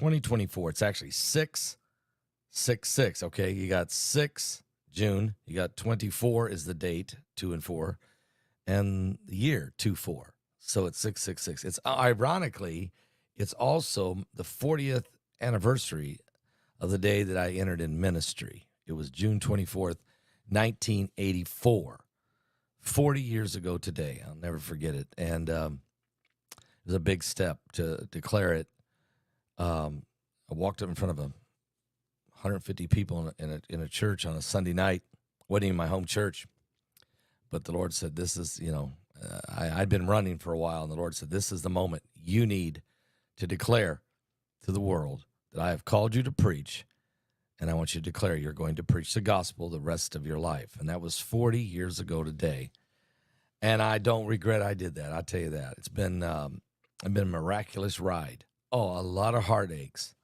2024. It's actually 666. Okay, you got 6 June. You got 24 is the date, 2 and 4, and the year 24. So it's 666. It's ironically, it's also the 40th anniversary of the day that I entered in ministry. It was June 24th, 1984. 40 years ago today. I'll never forget it. And it was a big step to declare it. I walked up in front of 150 people in a church on a Sunday night. Wasn't even my home church. But the Lord said, this is, I'd been running for a while, and the Lord said, this is the moment you need to declare to the world that I have called you to preach, and I want you to declare you're going to preach the gospel the rest of your life. And that was 40 years ago today. And I don't regret I did that. I'll tell you that. It's been a miraculous ride. Oh, a lot of heartaches,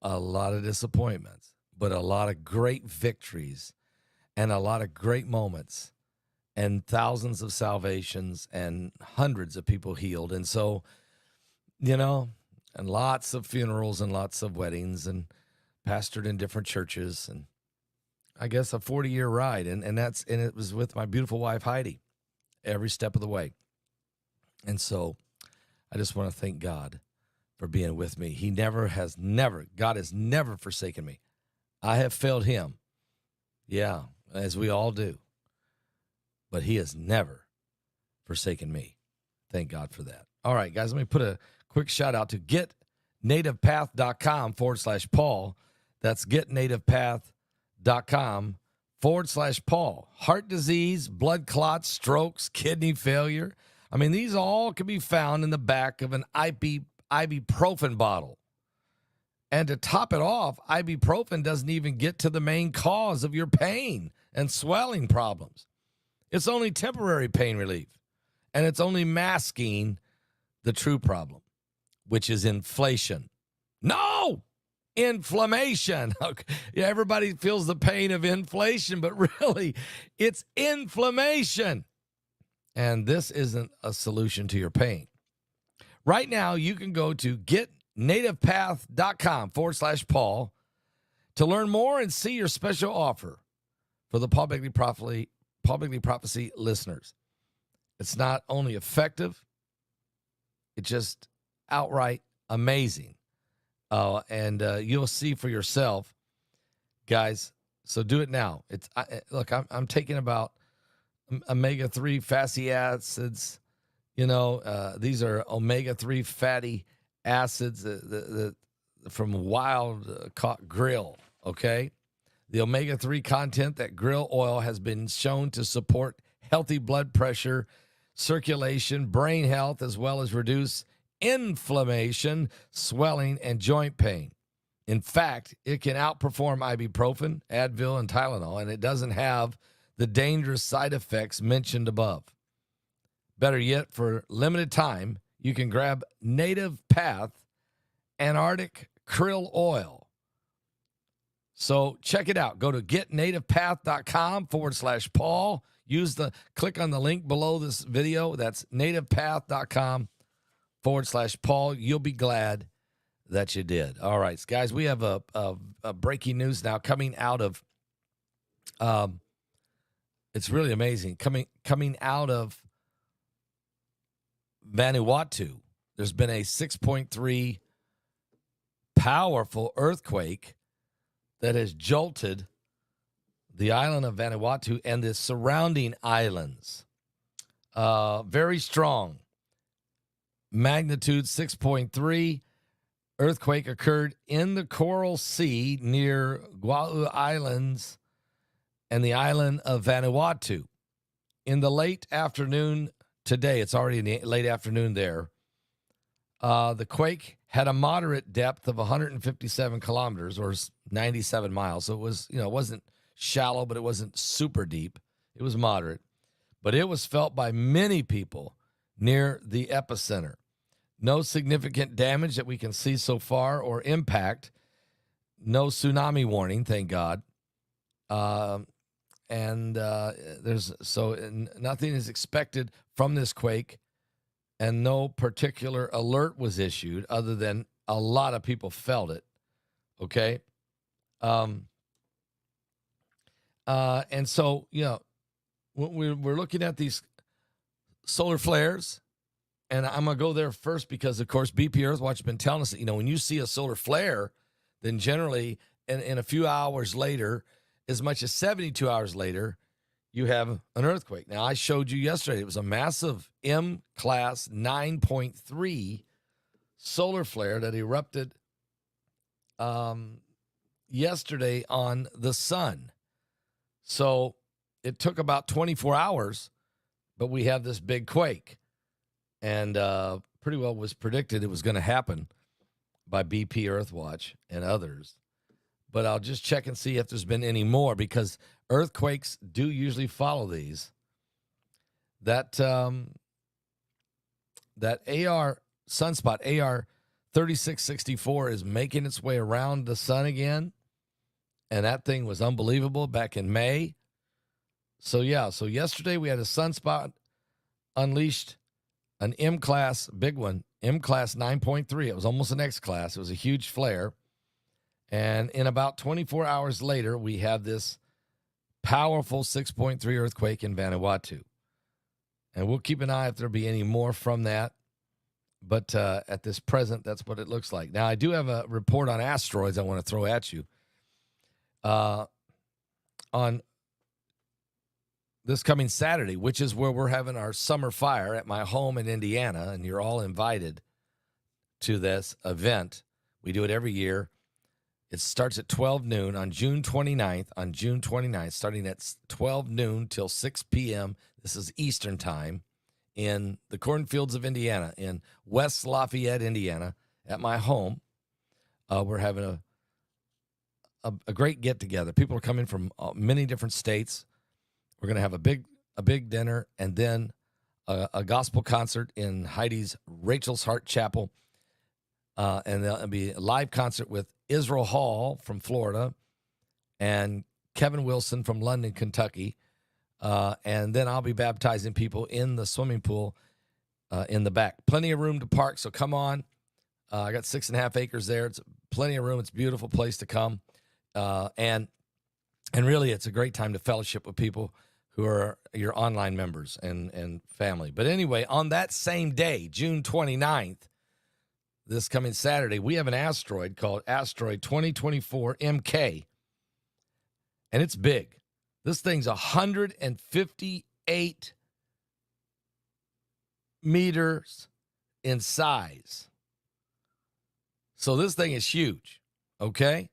a lot of disappointments, but a lot of great victories and a lot of great moments and thousands of salvations and hundreds of people healed. And so, and lots of funerals and lots of weddings and pastored in different churches, and I guess a 40-year ride. And it was with my beautiful wife, Heidi, every step of the way. And so I just want to thank God for being with me. God has never forsaken me. I have failed him. Yeah, as we all do. But he has never forsaken me. Thank God for that. All right, guys, let me put a quick shout out to getnativepath.com/Paul. That's getnativepath.com/Paul. Heart disease, blood clots, strokes, kidney failure. I mean, these all can be found in the back of an ibuprofen bottle. And to top it off, ibuprofen doesn't even get to the main cause of your pain and swelling problems. It's only temporary pain relief. And it's only masking the true problem, which is inflation. No! Inflammation. Okay. Yeah, everybody feels the pain of inflation, but really, it's inflammation. And this isn't a solution to your pain. Right now, you can go to getnativepath.com/Paul to learn more and see your special offer for the Paul Begley Prophecy listeners. It's not only effective, it's just outright amazing. And you'll see for yourself, guys. So do it now. I'm taking about omega-3 fatty acids. These are omega-3 fatty acids from wild caught grill. Okay, the omega-3 content that grill oil has been shown to support healthy blood pressure, circulation, brain health, as well as reduce inflammation, swelling, and joint pain. In fact, it can outperform ibuprofen, Advil, and Tylenol, and it doesn't have the dangerous side effects mentioned above. Better yet, for limited time, you can grab Native Path Antarctic Krill Oil. So check it out. Go to getnativepath.com/Paul. Click on the link below this video. That's nativepath.com/Paul. You'll be glad that you did. All right, guys, we have a breaking news now coming out of, it's really amazing, coming out of Vanuatu. There's been a 6.3 powerful earthquake that has jolted the island of Vanuatu and the surrounding islands. Very strong. Magnitude 6.3 earthquake occurred in the Coral Sea near Guau Islands and the island of Vanuatu in the late afternoon today. It's already in the late afternoon there. The quake had a moderate depth of 157 kilometers or 97 miles. So it was, it wasn't shallow, but it wasn't super deep. It was moderate, but it was felt by many people near the epicenter. No significant damage that we can see so far or impact. No tsunami warning, thank God. Nothing is expected from this quake, and no particular alert was issued other than a lot of people felt it. Okay. And so, we're looking at these solar flares, and I'm going to go there first because, of course, BP Earthwatch has been telling us that, when you see a solar flare, then generally in a few hours later, as much as 72 hours later, you have an earthquake. Now, I showed you yesterday, it was a massive M-class 9.3 solar flare that erupted yesterday on the sun. So it took about 24 hours, but we have this big quake. And pretty well was predicted it was going to happen by BP Earthwatch and others. But I'll just check and see if there's been any more, because earthquakes do usually follow these. That AR sunspot, AR 3664, is making its way around the sun again. And that thing was unbelievable back in May. So yesterday we had a sunspot unleashed, an M-class, big one, M-class 9.3. It was almost an X-class. It was a huge flare. And in about 24 hours later, we have this powerful 6.3 earthquake in Vanuatu. And we'll keep an eye if there'll be any more from that. But at this present, that's what it looks like. Now, I do have a report on asteroids I want to throw at you. On this coming Saturday, which is where we're having our summer fire at my home in Indiana, and you're all invited to this event. We do it every year. It starts at 12 noon on June 29th, starting at 12 noon till 6 p.m. This is Eastern time in the cornfields of Indiana, in West Lafayette, Indiana, at my home. We're having a great get-together. People are coming from many different states. We're going to have a big dinner, and then a gospel concert in Heidi's Rachel's Heart Chapel. And there'll be a live concert with Israel Hall from Florida and Kevin Wilson from London, Kentucky. And then I'll be baptizing people in the swimming pool in the back. Plenty of room to park, so come on. I got 6.5 acres there. It's plenty of room. It's a beautiful place to come. And really, it's a great time to fellowship with people who are your online members and family. But anyway, on that same day, June 29th, this coming Saturday, we have an asteroid called Asteroid 2024 MK. And it's big. This thing's 158 meters in size. So this thing is huge, okay?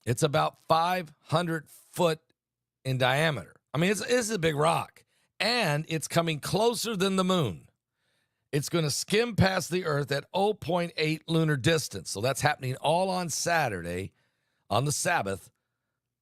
It's about 500 foot in diameter. I mean, it's a big rock. And it's coming closer than the moon. It's going to skim past the Earth at 0.8 lunar distance. So that's happening all on Saturday, on the Sabbath,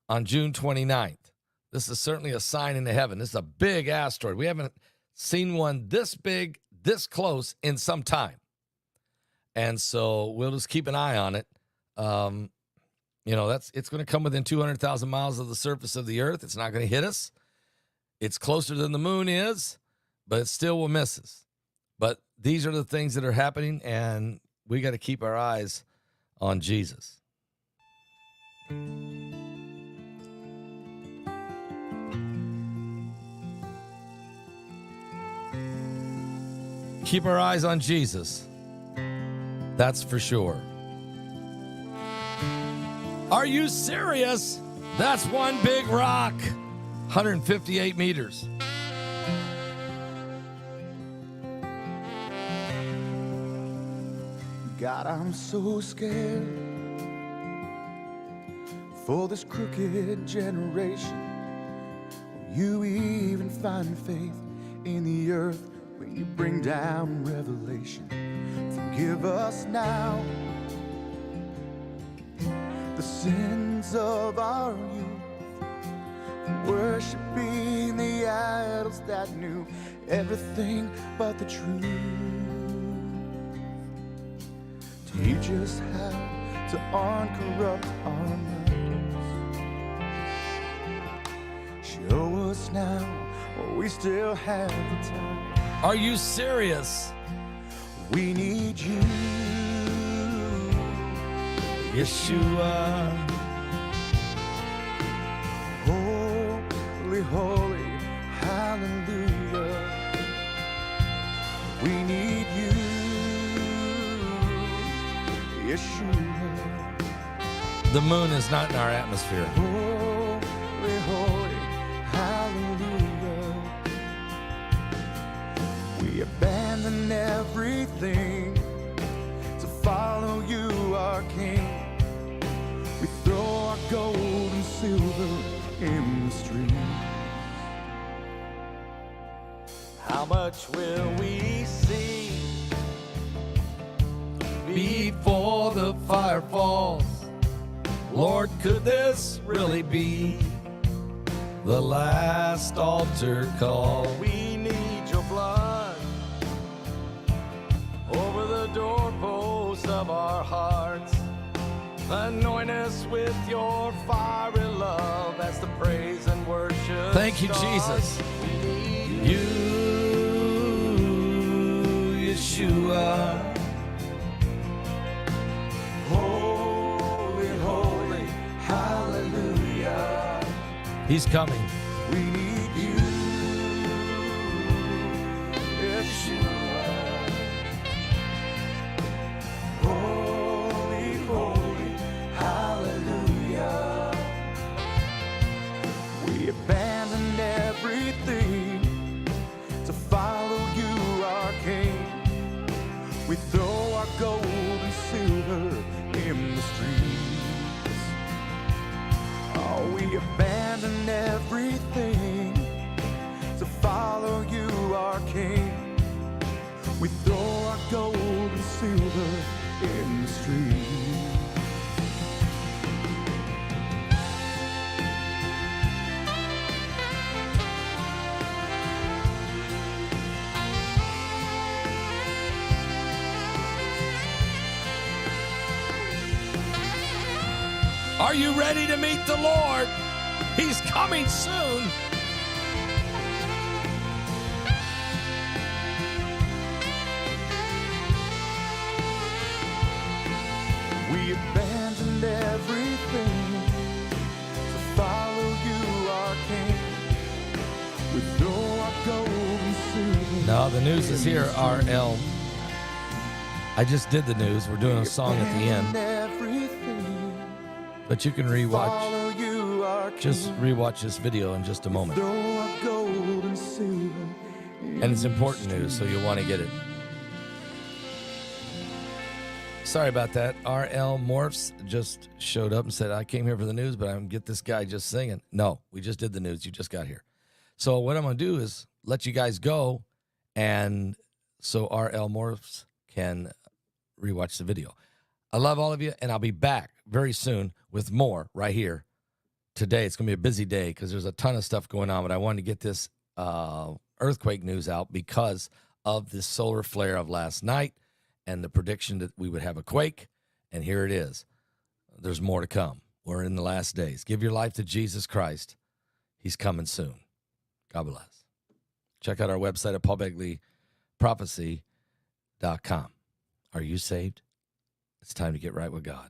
on June 29th. This is certainly a sign in the heaven. This is a big asteroid. We haven't seen one this big, this close in some time. And so we'll just keep an eye on it. It's going to come within 200,000 miles of the surface of the Earth. It's not going to hit us. It's closer than the moon is, but it still will miss us. But these are the things that are happening, and we got to keep our eyes on Jesus. Keep our eyes on Jesus. That's for sure. Are you serious? That's one big rock. 158 meters. God, I'm so scared for this crooked generation. Will you even find faith in the earth when you bring down revelation? Forgive us now the sins of our youth, worshiping the idols that knew everything but the truth. Teach us how to uncorrupt our minds. Show us now while we still have the time. Are you serious? We need you. Yeshua. Holy, holy, hallelujah. We need you, Yeshua. The moon is not in our atmosphere. Holy, holy, hallelujah. We abandon everything to follow you, our King. We throw our gold and silver in the street. How much will we see Before the fire falls, Lord, could this really be the last altar call? We need your blood over the doorposts of our hearts. Anoint us with your fiery love as the praise and worship Thank you, starts. Jesus. We need You, Yeshua. Holy, holy, hallelujah. He's coming. We need you, Yeshua. Holy, holy, hallelujah. We abandoned everything to follow you, our King. We throw our gold and silver in the streets. Oh, we abandon everything to follow you, our King. We throw our gold and silver in the streets. Are you ready to meet the Lord? He's coming soon. We abandoned everything to follow you, our King. We throw our gold and silver. No, the news is here, RL. I just did the news. We're doing a song at the end, Everything but you can to rewatch. follow you, our King. Just rewatch this video in just a moment. Throw our gold and silver. And it's important news, so you'll want to get it. Sorry about that. RL Morphs just showed up and said, I came here for the news, but I'm going to get this guy just singing. No, we just did the news. You just got here. So what I'm going to do is let you guys go, and so RL Morphs can rewatch the video. I love all of you, and I'll be back very soon with more right here. Today, it's going to be a busy day because there's a ton of stuff going on, but I wanted to get this earthquake news out because of the solar flare of last night and the prediction that we would have a quake, and here it is. There's more to come. We're in the last days. Give your life to Jesus Christ. He's coming soon. God bless. Check out our website at paulbegleyprophecy.com. Are you saved? It's time to get right with God.